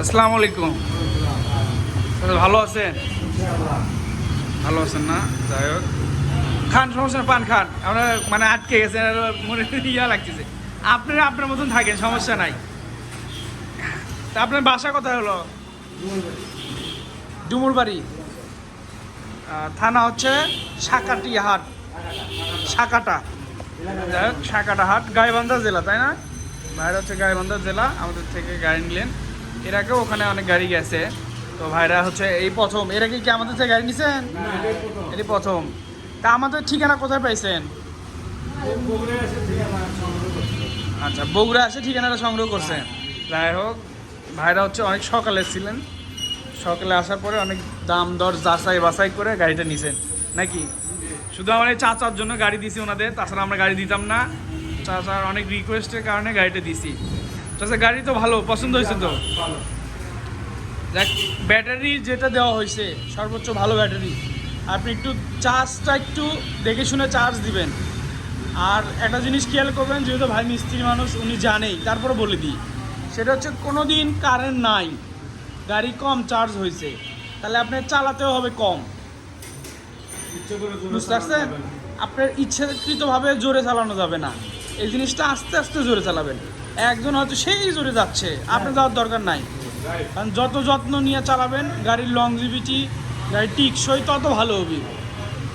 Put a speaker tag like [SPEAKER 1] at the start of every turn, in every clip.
[SPEAKER 1] আসসালামু আলাইকুম। ভালো আছেন? ভালো আছেন না? যাই হোক, খান, সমস্যা না, পান খান। আমরা মানে আটকে গেছেন, আর মনে ইয়া লাগতেছে। আপনারা আপনার মতন থাকেন, সমস্যা নাই। তা আপনার বাসা কোথায় হলো? ডুমুরবাড়ি। থানা হচ্ছে সাকাটিয়াহাট, সাকাটা। যাই হোক, সাকাটা হাট, গাইবান্ধা জেলা, তাই না? ভাইরা হচ্ছে গাইবান্ধা জেলা, আমাদের থেকে গাড়ি নিলেন। এর আগেও ওখানে অনেক গাড়ি গেছে। তো ভাইরা হচ্ছে এই প্রথম। এর আগে কি আমাদের থেকে গাড়ি নিছেন? এটি প্রথম। তা আমাদের ঠিকানা কোথায় পাইছেন? আচ্ছা, বগুড়া এসে ঠিকানাটা সংগ্রহ করছেন। যাই হোক, ভাইরা হচ্ছে অনেক সকালে ছিলেন। সকালে আসার পরে অনেক দাম দর যাচাই বাছাই করে গাড়িটা নিছেন নাকি? শুধু আমার এই চাচার জন্য গাড়ি দিছি ওনাদের, তাছাড়া আমরা গাড়ি দিতাম না। চাচার অনেক রিকোয়েস্টের কারণে গাড়িটা দিছি। চাচা, গাড়ি তো ভালো, পছন্দ হয়েছে তো? দেখ, ব্যাটারি যেটা দেওয়া হয়েছে সর্বোচ্চ ভালো ব্যাটারি। আপনি একটু চার্জটা একটু দেখে শুনে চার্জ দিবেন। আর একটা জিনিস খেয়াল করবেন, যেহেতু ভাই মিস্ত্রি মানুষ, উনি জানেই, তারপরে বলে দিই, সেটা হচ্ছে কোনো দিন কারেন্ট নাই, গাড়ি কম চার্জ হয়েছে, তাহলে আপনার চালাতেও হবে কম। বুঝতে পারছেন? আপনার ইচ্ছাকৃতভাবে জোরে চালানো যাবে না। এই জিনিসটা আস্তে আস্তে জোরে চালাবেন। একজন হয়তো সেই জোরে যাচ্ছে, আপনার যাওয়ার দরকার নাই। কারণ যত যত্ন নিয়ে চালাবেন, গাড়ির লংজিভিটি, গাড়ির টিকসই তত ভালো হবে।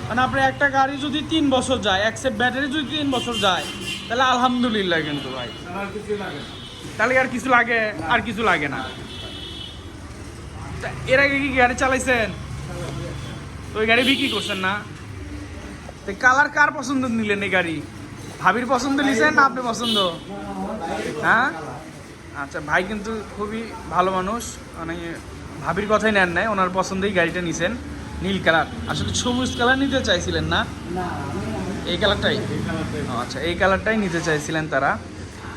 [SPEAKER 1] কারণ আপনার একটা গাড়ি যদি 3 বছর যায়, এক সেট ব্যাটারি যদি 3 বছর যায়, তাহলে আলহামদুলিল্লাহ। কিন্তু ভাই, তাহলে আর কিছু লাগে? আর কিছু লাগে না। এর আগে কি গাড়ি চালাইছেন? তো ওই গাড়ি বিক্রি করছেন না? তো কালার কার পছন্দ নিলেন এই গাড়ি? ভাবির পছন্দ নিছেন না আপনি পছন্দ? হ্যাঁ, আচ্ছা। ভাই কিন্তু খুবই ভালো মানুষ, মানে ভাবির কথাই নেন নাই, ওনার পছন্দেই গাড়িটা নিছেন। নীল কালার, আসলে সবুজ কালার নিতে চাইছিলেন না? এই কালারটাই? আচ্ছা, এই কালারটাই নিতে চাইছিলেন তারা।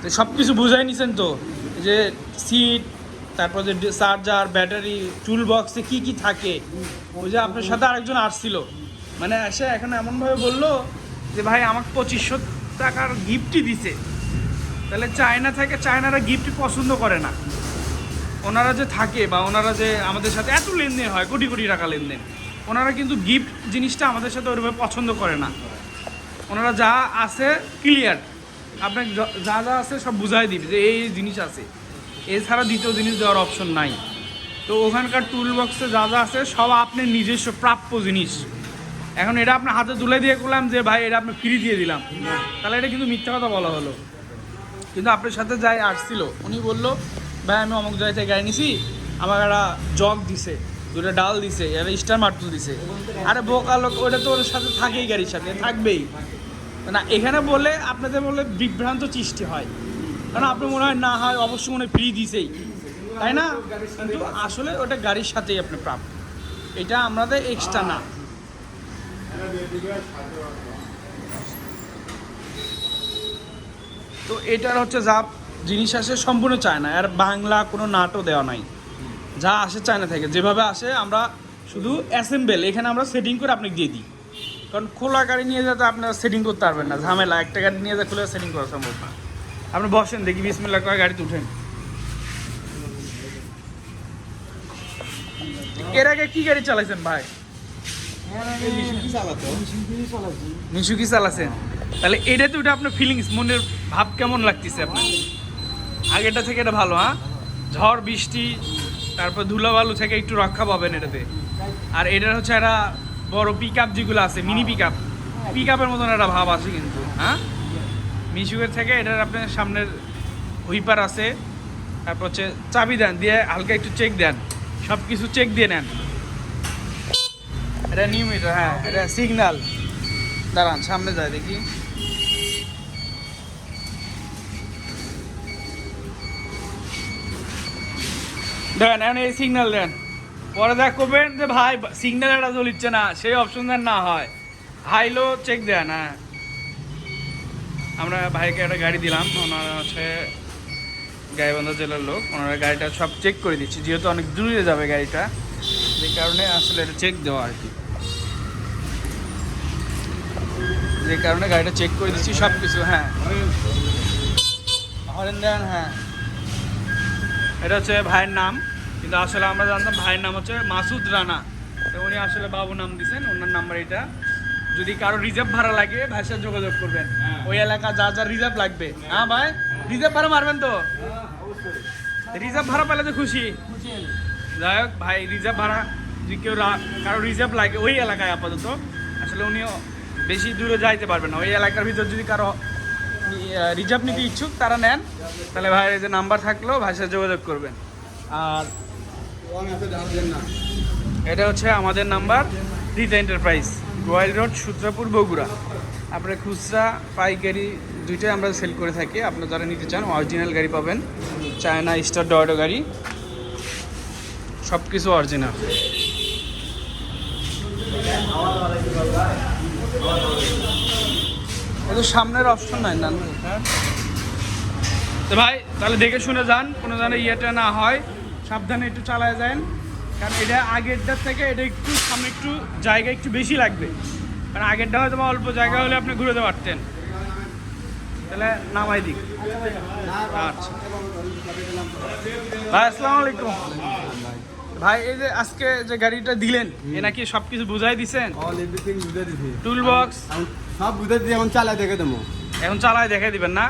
[SPEAKER 1] তো সব কিছু বুঝাই নিছেন তো? যে সিট, তারপর যে চার্জার, ব্যাটারি, টুল বক্সে কী কী থাকে। ওই যে আপনার সাথে আরেকজন আসছিল, মানে এসে এখন এমনভাবে বললো যে ভাই আমাকে 2500 টাকার গিফটই দিছে। তাহলে চায়না থেকে, চায়নারা গিফট পছন্দ করে না। ওনারা যে থাকে, বা ওনারা যে আমাদের সাথে এত লেনদেন হয়, কোটি কোটি টাকা লেনদেন, ওনারা কিন্তু গিফট জিনিসটা আমাদের সাথে ওইভাবে পছন্দ করে না। ওনারা যা আছে ক্লিয়ার, আপনাকে যা যা আছে সব বুঝাই দিবে যে এই জিনিস আছে, এছাড়া দ্বিতীয় জিনিস দেওয়ার অপশন নাই। তো ওখানকার টুল বক্সে যা যা আছে সব আপনার নিজস্ব প্রাপ্য জিনিস। এখন এটা আপনার হাতে তুলে দিয়ে করলাম যে ভাই এটা আপনি ফ্রি দিয়ে দিলাম, তাহলে এটা কিন্তু মিথ্যা কথা বলা হলো। কিন্তু আপনার সাথে যাই আসছিল, উনি বললো ভাই আমি অমুক জায়গায় থেকে গাড়ি নিছি, আমার একটা জগ দিছে, দুটো ডাল দিছে, একটা স্টার মার্টুল দিছে। আরে বোকা লোক, ওটা তো ওর সাথে থাকেই, গাড়ির সাথে থাকবেই না। এখানে বলে আপনাদের বলে বিভ্রান্ত সৃষ্টি হয়, কারণ আপনার মনে হয় না হয় অবশ্যই মনে হয় ফ্রি দিছেই, তাই না? কিন্তু আসলে ওটা গাড়ির সাথেই আপনি প্রাপ্য, এটা আমাদের এক্সট্রা না। তো এটার হচ্ছে যা জিনিস আসে সম্পূর্ণ চায়না, আর বাংলা কোনো নাটও দেওয়া নাই। যা আসে চায়না থেকে, যেভাবে আসে আমরা শুধু অ্যাসেম্বল এখানে আমরা সেটিং করে আপনাকে দিয়ে দিই। কারণ খোলা গাড়ি নিয়ে যেতে আপনারা সেটিং করতে পারবেন না, ঝামেলা। একটা গাড়ি নিয়ে যেতে খুলে সেটিং করা সম্ভব না। আপনি বসেন, দেখি বিসমিল্লাহ করে গাড়িতে উঠেন। এর আগে কি গাড়ি চালাইছেন ভাই? মিশুকি চালাছেন? তাহলে এটা তো, ওটা আপনার ফিলিংস, মনের ভাব কেমন লাগতেছে আপনার? আগেটা থেকে এটা ভালো? হ্যাঁ, ঝড় বৃষ্টি, তারপর ধুলাবালু থেকে একটু রক্ষা পাবেন এটাতে। আর এটার হচ্ছে একটা বড় পিক আপ যেগুলো আছে, মিনি পিক আপের মতন একটা ভাব আছে কিন্তু। হ্যাঁ, মিশুকের থেকে এটার আপনার সামনের হুইপার আছে, তারপর হচ্ছে চাবি দেন, দিয়ে হালকা একটু চেক দেন, সব কিছু চেক দিয়ে নেন। এটা নিউ মিটার, হ্যাঁ, এটা সিগন্যাল। দাঁড়ান, সামনে যায় দেখি। দেন এখন এই সিগন্যাল দেন, পরে দেখ করবেন যে ভাই সিগন্যাল এটা জ্বলিচ্ছে না, সেই অপশন দেন না হয় হাইলো চেক দেন। হ্যাঁ, আমরা ভাইকে একটা গাড়ি দিলাম, ওনারা হচ্ছে গাইবান্ধা জেলার লোক, ওনারা গাড়িটা সব চেক করে দিচ্ছি, যেহেতু অনেক দূরে যাবে গাড়িটা, যে কারণে আসলে এটা চেক দেওয়া আর কি। যে কারণে গাড়িটা চেক করে দিচ্ছি সব কিছু। হ্যাঁ, হরেন দেন। হ্যাঁ, এটা হচ্ছে ভাইয়ের নাম, কিন্তু আসলে আমরা জানতাম ভাইয়ের নাম হচ্ছে মাসুদ রানা, তো উনি আসলে বাবু নাম দিয়েছেন, ওনার নাম্বার এটা। যদি কারো রিজার্ভ ভাড়া লাগে ভাইয়ের সাথে যোগাযোগ করবেন, ওই এলাকা যা যা রিজার্ভ লাগবে। হ্যাঁ ভাই, রিজার্ভ ভাড়া মারবেন তো? রিজার্ভ ভাড়া পেলে তো খুশি। যাই হোক ভাই, রিজার্ভ ভাড়া যদি কেউ কারো রিজার্ভ লাগে ওই এলাকায়, আপাতত আসলে উনিও বেশি দূরে যাইতে পারবেন না, ওই এলাকার ভিতর যদি কারো রিজার্ভ নিতে ইচ্ছুক তারা নেন, তাহলে ভাইয়ের এই যে নাম্বার থাকলেও ভাইয়ের সাথে যোগাযোগ করবেন। আর এটা হচ্ছে আমাদের number, Rita enterprise, royal road, Sutrapur, Bogura. আপনার খুচরা পাইকারি দুইটাই আমরা সেল করে থাকি। আপনারা যারা নিতে চান অরিজিনাল গাড়ি পাবেন, চায়না স্টার ডয়ডো গাড়ি, সব কিছু অরিজিনাল। তো সামনের অপশন নাই না, তো ভাই তাহলে দেখে শুনে যান, কোনো যেন ইয়েটা না হয়, সাবধানে একটু চালায় যান, কারণ এটা আগেরটার থেকে এটা একটু সামনে একটু জায়গা একটু বেশি লাগবে, কারণ আগেরটা হয়তো বা অল্প জায়গা হলে আপনি ঘুরেতে পারতেন। তাহলে নামাই দিক। আচ্ছা ভাই, আসসালামু আলাইকুম। ভাই এই যে আজকে যে গাড়িটা দিলেন, এ নাকি সব কিছু বুঝাই দিছেন?
[SPEAKER 2] এভরিথিং বুঝে দিছি,
[SPEAKER 1] টুল বক্স
[SPEAKER 2] সব বুঝে দিয়ে এখন চালায় দেখে দেবো।
[SPEAKER 1] এখন চালায় দেখাই দিবেন না?